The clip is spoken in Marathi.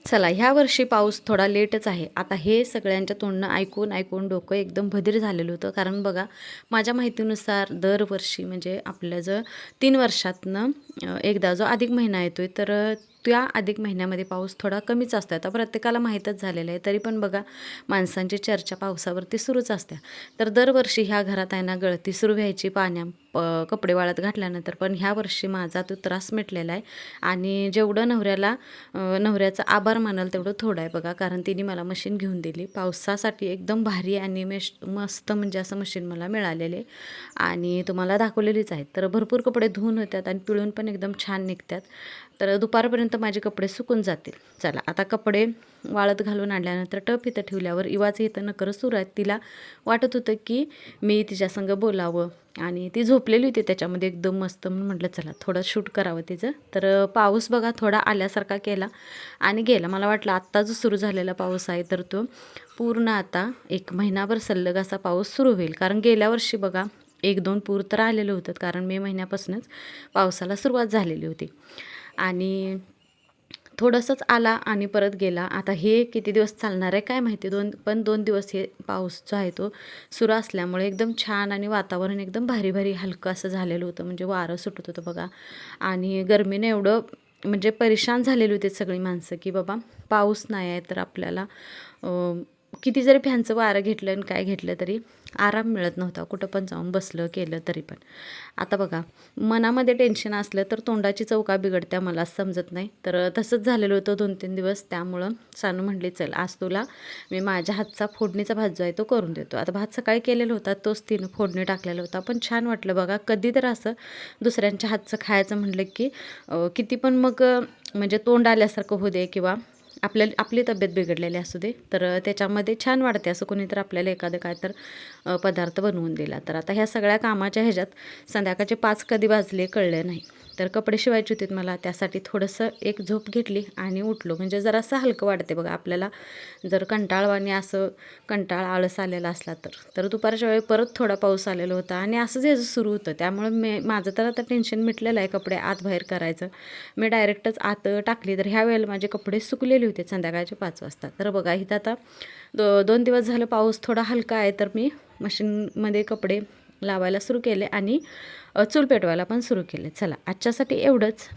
चला, ह्या वर्षी पाऊस थोडा लेटच आहे. आता हे सगळ्यांच्या तोंडनं ऐकून डोकं एकदम बधीर झालेलं होतं. कारण बघा, माझ्या माहितीनुसार दरवर्षी म्हणजे आपलं जर 3 वर्षातनं एकदा जो अधिक महिना येतोय, तर त्या अधिक महिन्यामध्ये पाऊस थोडा कमीच असतो. आता प्रत्येकाला माहीतच झालेलं आहे. तरी पण बघा, माणसांची चर्चा पावसावरती सुरूच असते. तर दरवर्षी ह्या घरात आहे ना, गळती सुरू व्हायची कपडे वाळत घातल्यानंतर. पण ह्या वर्षी माझा तो त्रास मिटलेला आहे आणि जेवढं नवऱ्याचा आभार मानाल तेवढं थोडं आहे बघा. कारण तिने मला मशीन घेऊन दिली पावसासाठी. एकदम भारी आणि मस्त म्हणजे असं मशीन मला मिळालेले आणि तुम्हाला दाखवलेलीच आहेत. तर भरपूर कपडे धुवून होतात आणि पिळून पण एकदम छान निघतात. तर दुपारपर्यंत माझे कपडे सुकून जातील. चला, आता कपडे वाळत घालून आणल्यानंतर टप इथं ठेवल्यावर इवाचं इथं नखरं सुरू आहेत. तिला वाटत होतं की मी तिच्यासंग बोलावं आणि ती झोपलेली होती त्याच्यामध्ये एकदम मस्त. म्हणून म्हटलं चला थोडं शूट करावं तिचं. तर पाऊस बघा थोडा आल्यासारखा केला आणि गेला. मला वाटलं आत्ता जो सुरू झालेला पाऊस आहे तर तो पूर्ण आता 1 महिनाभर सलग असा पाऊस सुरू होईल. कारण गेल्या वर्षी बघा 1-2 पूर तर आलेलं होतं. कारण मे महिन्यापासूनच पावसाला सुरुवात झालेली होती आणि थोडंसंच आला आणि परत गेला. आता हे किती दिवस चालणार आहे काय माहिती. 2 दिवस हे पाऊस जो आहे तो सुरू असल्यामुळे एकदम छान आणि वातावरण एकदम भारी हलकं असं झालेलं होतं. म्हणजे वारं सुटत होतं बघा आणि गरमीने एवढं म्हणजे परेशान झालेली होती सगळी माणसं की बाबा पाऊस नाही आहे तर आपल्याला किती जरी फॅनचं वारं घेतलं आणि काय घेतलं तरी आराम मिळत नव्हता. कुठं पण जाऊन बसलं केलं तरी पण. आता बघा, मनामध्ये टेन्शन असलं तर तोंडाची चव का बिघडत्या मला समजत नाही. तर तसंच झालेलं होतं 2-3 दिवस. त्यामुळं सानू म्हटली चल आज तुला मी माझ्या हातचा फोडणीचा भात जो आहे तो करून देतो. आता भात सकाळी केलेला होता तोच तिनं फोडणी टाकलेला होता. पण छान वाटलं बघा. कधी तर असं दुसऱ्यांच्या हातचं खायचं म्हटलं की किती पण मग म्हणजे तोंड आल्यासारखं होऊ दे किंवा आपली तब्येत बिघडलेली असू दे तर त्याच्यामध्ये छान वाटते असं कोणीतर आपल्याला एखादं काय तर पदार्थ बनवून दिला. तर आता ह्या सगळ्या कामाच्या ह्याच्यात संध्याकाळचे 5 कधी वाजले कळले नाही. तर कपडे शिवायचे होते मला, त्यासाठी थोडंसं एक झोप घेतली आणि उठलो. म्हणजे जरासं हलकं वाटते बघा आपल्याला. जर कंटाळवाणी असं कंटाळा आळस आलेला असला तर दुपारच्या वेळी परत थोडा पाऊस आलेला होता आणि असंच हे सुरू होतं. त्यामुळं माझं तर आता टेन्शन मिटलेलं आहे कपडे आत बाहेर करायचं. मी डायरेक्टच आत टाकली. तर ह्या वेळेला माझे कपडे सुकलेले होते संध्याकाळचे 5 वाजता. तर बघा इथं आता 2 दिवस झालं पाऊस थोडा हलका आहे तर मी मशीनमध्ये कपडे लावायला सुरू केले आणि चूल पेटवायला पण सुरू केले. चला आजच्यासाठी एवढंच.